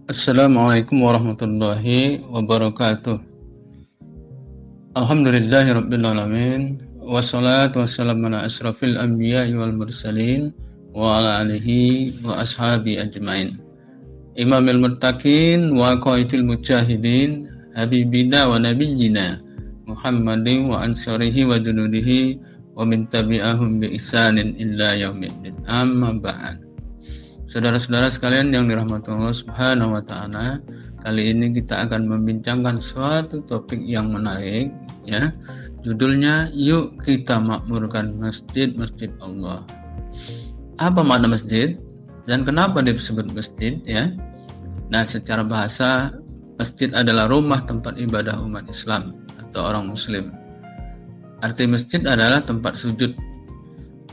Assalamualaikum warahmatullahi wabarakatuh. Alhamdulillahirrabbilalamin. Wassalatu wassalamu ala asrafil anbiya'i wal mursalin wa ala alihi wa ashabi ajmain. Imamil murtaqin wa qaidil mujahidin habibina wa nabiyyina Muhammadin wa ansarihi wa junudihi wa min tabi'ahum bi ihsanin illa yaumiddin. Amma ba'd. Saudara-saudara sekalian yang dirahmati Allah Subhanahu wa taala, kali ini kita akan membincangkan suatu topik yang menarik, ya. Judulnya, yuk kita makmurkan masjid-masjid Allah. Apa makna masjid dan kenapa disebut masjid, ya? Nah, secara bahasa, masjid adalah rumah tempat ibadah umat Islam atau orang muslim. Arti masjid adalah tempat sujud.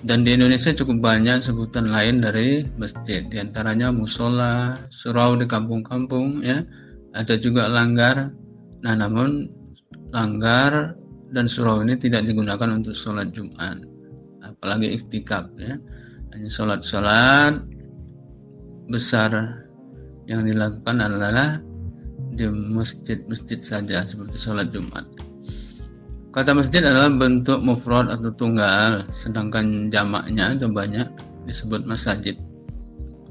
Dan di Indonesia cukup banyak sebutan lain dari masjid, di antaranya musola, surau di kampung-kampung, ya. Ada juga langgar. Nah, namun langgar dan surau ini tidak digunakan untuk sholat Jumat, apalagi iktikaf, ya. Hanya sholat besar yang dilakukan adalah di masjid-masjid saja, seperti sholat Jumat. Kata masjid adalah bentuk mufrad atau tunggal, sedangkan jamaknya atau banyak disebut masajid.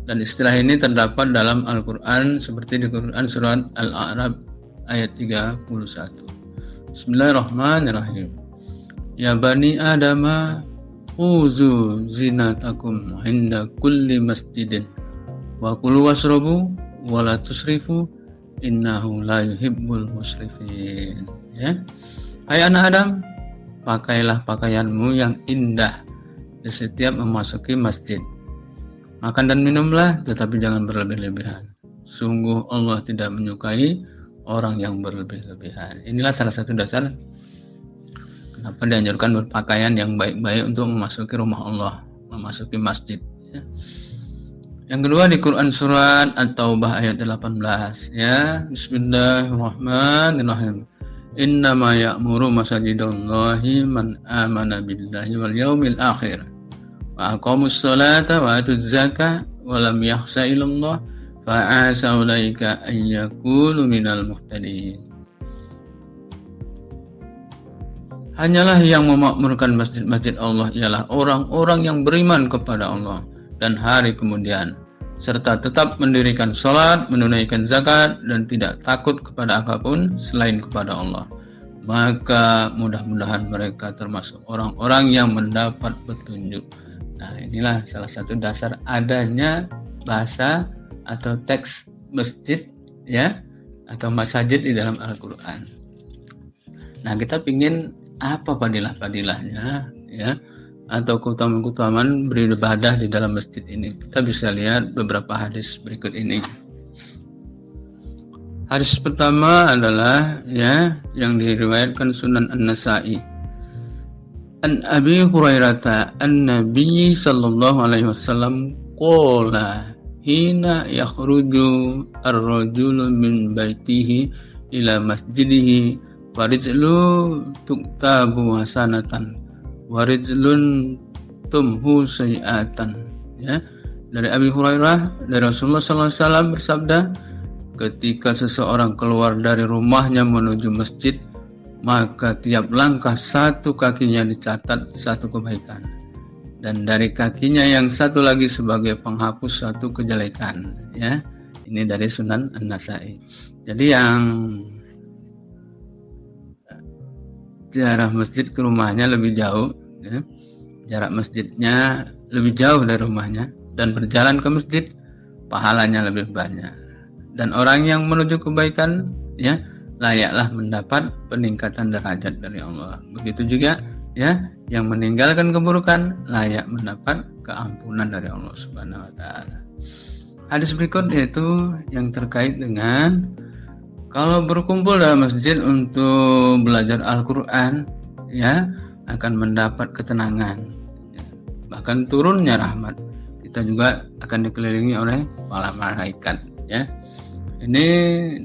Dan istilah ini terdapat dalam Al-Quran seperti di Quran surat Al-A'raf ayat 31. Bismillahirrahmanirrahim. Ya bani Adama uzu zinatakum inda kulli masjidin wa kulu wasrabu wa la tusrifu innahu la yuhibbul musrifin. Ya. Hai anak Adam, pakailah pakaianmu yang indah di setiap memasuki masjid. Makan dan minumlah, tetapi jangan berlebih-lebihan. Sungguh Allah tidak menyukai orang yang berlebih-lebihan. Inilah salah satu dasar kenapa dianjurkan berpakaian yang baik-baik untuk memasuki rumah Allah, memasuki masjid. Ya. Yang kedua di Quran surat At-Taubah ayat 18. Ya, Bismillahirrahmanirrahim. Innama ya'muru masajidallahi man amana billahi wal yaumil akhir wa aqamus salata wa atuz zakah wa lam yakhsha illallah fa asa ulaika ayyakunu minal muhtadin. Hanyalah yang memakmurkan masjid-masjid Allah ialah orang-orang yang beriman kepada Allah dan hari kemudian, serta tetap mendirikan sholat, menunaikan zakat, dan tidak takut kepada apapun selain kepada Allah. Maka mudah-mudahan mereka termasuk orang-orang yang mendapat petunjuk. Nah, inilah salah satu dasar adanya bahasa atau teks masjid, ya, atau masajid di dalam Al-Quran. Nah, kita ingin apa fadilah-fadilahnya, ya, atau keutamaan-keutamaan beribadah di dalam masjid ini. Kita bisa lihat beberapa hadis berikut ini. Hadis pertama adalah, ya, yang diriwayatkan Sunan An-Nasa'i. An Abi Hurairah an-Nabi sallallahu alaihi wasallam qala hina yakhruju ar-rajulu min baitihi ila masjidihi farijlu tuktabu hasanatan warijlun tumhu sayiatan. Ya, dari Abi Hurairah dari Rasulullah SAW bersabda, ketika seseorang keluar dari rumahnya menuju masjid, maka tiap langkah satu kakinya dicatat satu kebaikan, dan dari kakinya yang satu lagi sebagai penghapus satu kejelekan. Ya, ini dari Sunan An-Nasa'i. Jadi yang jarak masjid ke rumahnya lebih jauh, ya, jarak masjidnya lebih jauh dari rumahnya, dan berjalan ke masjid pahalanya lebih banyak. Dan orang yang menuju kebaikan, ya, layaklah mendapat peningkatan derajat dari Allah. Begitu juga, ya, yang meninggalkan keburukan layak mendapat keampunan dari Allah Subhanahu wa taala. Hadis berikut yaitu yang terkait dengan kalau berkumpul dalam masjid untuk belajar Al-Quran, ya, akan mendapat ketenangan, ya, bahkan turunnya rahmat. Kita juga akan dikelilingi oleh para malaikat, ya. Ini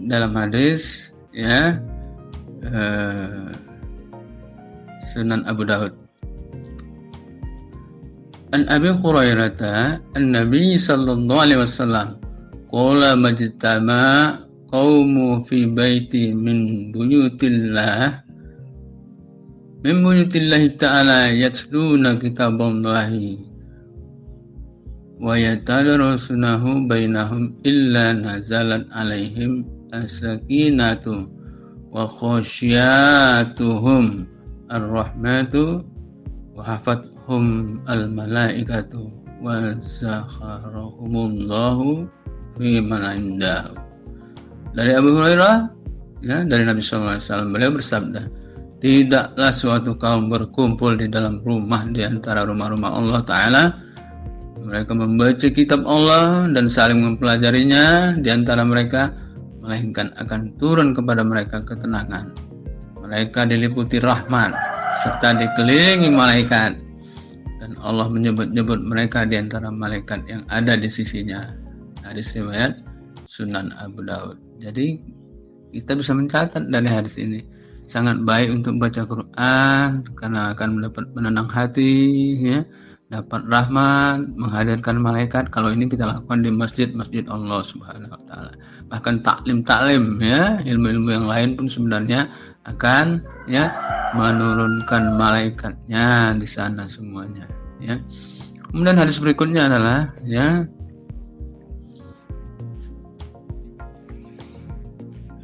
dalam hadis, ya, Sunan Abu Daud. An Abi Hurairah an Nabi sallallahu alaihi wasallam qala majtama qaumu fi baiti min buyutillahi ta'ala yatluna kitaballahi wa yatadarasunahu bainahum illa nazalat alaihim as-sakinatu wa khasyatuhum ar-rahmatu wa hafathum al-malaikatu wa zakharahumullahu fi man indahu. Dari Abu Hurairah, ya, dari Nabi sallallahu alaihi wasallam, beliau bersabda, tidaklah suatu kaum berkumpul di dalam rumah di antara rumah-rumah Allah Ta'ala. Mereka membaca kitab Allah dan saling mempelajarinya di antara mereka, melainkan akan turun kepada mereka ketenangan. Mereka diliputi rahmat serta dikelilingi malaikat, dan Allah menyebut-nyebut mereka di antara malaikat yang ada di sisinya. Hadis riwayat Sunan Abu Daud. Jadi kita bisa mencatat dari hadis ini, sangat baik untuk baca Quran karena akan mendapat menenang hati, ya, dapat rahmat, menghadirkan malaikat. Kalau ini kita lakukan di masjid-masjid Allah Subhanahu wa taala. Bahkan taklim, ya, ilmu-ilmu yang lain pun sebenarnya akan, ya, menurunkan malaikatnya di sana semuanya, ya. Kemudian hadis berikutnya adalah, ya,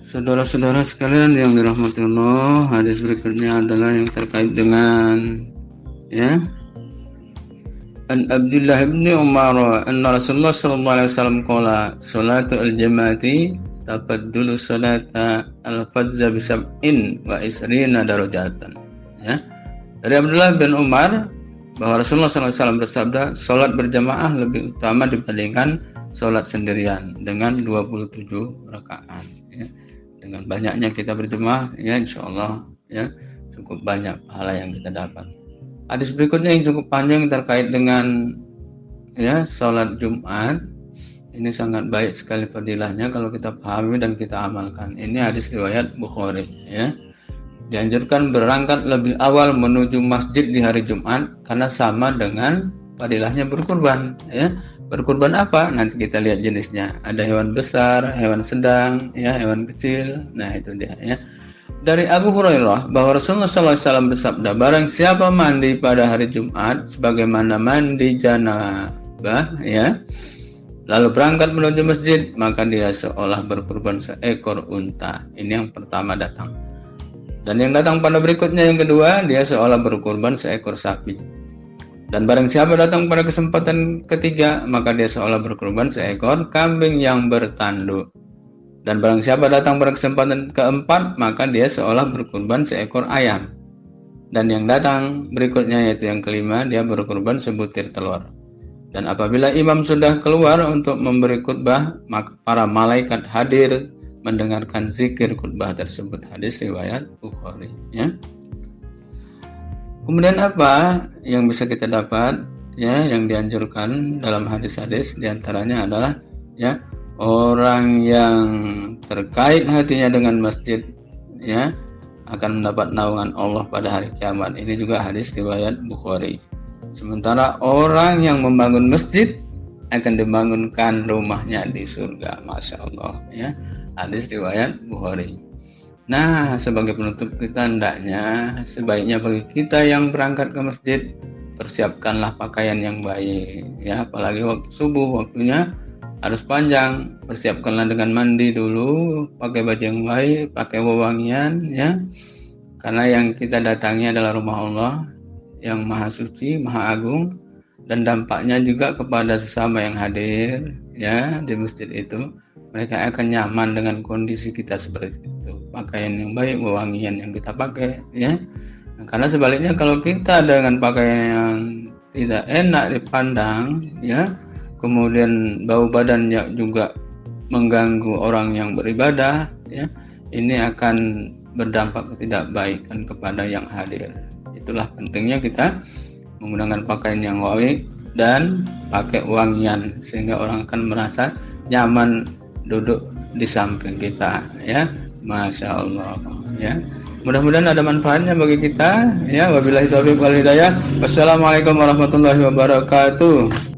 saudara-saudara sekalian yang dirahmati Allah, hadis berikutnya adalah yang terkait dengan, ya, An Abdullah bin Umar anna Rasulullah sallallahu alaihi wasallam qala salatul jamaati tafaddulu salata al-fajr bi sab'in wa isrina darajatan. Ya. Dari Abdullah bin Umar bahwa Rasulullah sallallahu alaihi wasallam bersabda, salat berjamaah lebih utama dibandingkan salat sendirian dengan 27 rakaat, ya. Dengan banyaknya kita berjamaah, ya, insyaallah, ya, cukup banyak pahala yang kita dapat. Hadis berikutnya yang cukup panjang terkait dengan, ya, salat Jumat. Ini sangat baik sekali fadilahnya kalau kita pahami dan kita amalkan. Ini hadis riwayat Bukhari, ya. Dianjurkan berangkat lebih awal menuju masjid di hari Jumat karena sama dengan fadilahnya berkurban, ya. Berkurban apa? Nanti kita lihat jenisnya. Ada hewan besar, hewan sedang, ya, hewan kecil. Nah, itu dia, ya. Dari Abu Hurairah bahwa Rasulullah SAW bersabda, barang siapa mandi pada hari Jumat sebagaimana mandi janabah, ya, lalu berangkat menuju masjid, maka dia seolah berkurban seekor unta. Ini yang pertama datang. Dan yang datang pada berikutnya yang kedua, dia seolah berkurban seekor sapi. Dan barang siapa datang pada kesempatan ketiga, maka dia seolah berkurban seekor kambing yang bertanduk. Dan barang siapa datang pada kesempatan keempat, maka dia seolah berkurban seekor ayam. Dan yang datang berikutnya yaitu yang kelima, dia berkurban sebutir telur. Dan apabila imam sudah keluar untuk memberi khutbah, maka para malaikat hadir mendengarkan zikir khutbah tersebut. Hadis riwayat Bukhari, ya. Kemudian apa yang bisa kita dapat, ya, yang dianjurkan dalam hadis-hadis diantaranya adalah, ya, orang yang terkait hatinya dengan masjid, ya, akan mendapat naungan Allah pada hari kiamat. Ini juga hadis riwayat Bukhari. Sementara orang yang membangun masjid akan dibangunkan rumahnya di surga. Masya Allah, ya. Hadis riwayat Bukhari. Nah, sebagai penutup kita hendaknya sebaiknya bagi kita yang berangkat ke masjid, persiapkanlah pakaian yang baik, ya, apalagi waktu subuh, waktunya harus panjang. Persiapkanlah dengan mandi dulu, pakai baju yang baik, pakai wewangian, ya. Karena yang kita datangi adalah rumah Allah yang maha suci, maha agung, dan dampaknya juga kepada sesama yang hadir, ya, di masjid itu. Mereka akan nyaman dengan kondisi kita seperti itu. Pakaian yang baik, wewangian yang kita pakai, ya. Nah, karena sebaliknya kalau kita dengan pakaian yang tidak enak dipandang, ya, kemudian bau badannya juga mengganggu orang yang beribadah, ya, ini akan berdampak ketidakbaikan kepada yang hadir. Itulah pentingnya kita menggunakan pakaian yang baik dan pakai wangian sehingga orang akan merasa nyaman duduk di samping kita, ya. Masya Allah, ya. Mudah-mudahan ada manfaatnya bagi kita, ya. Wabillahi taufiq wal hidayah. Wassalamualaikum warahmatullahi wabarakatuh.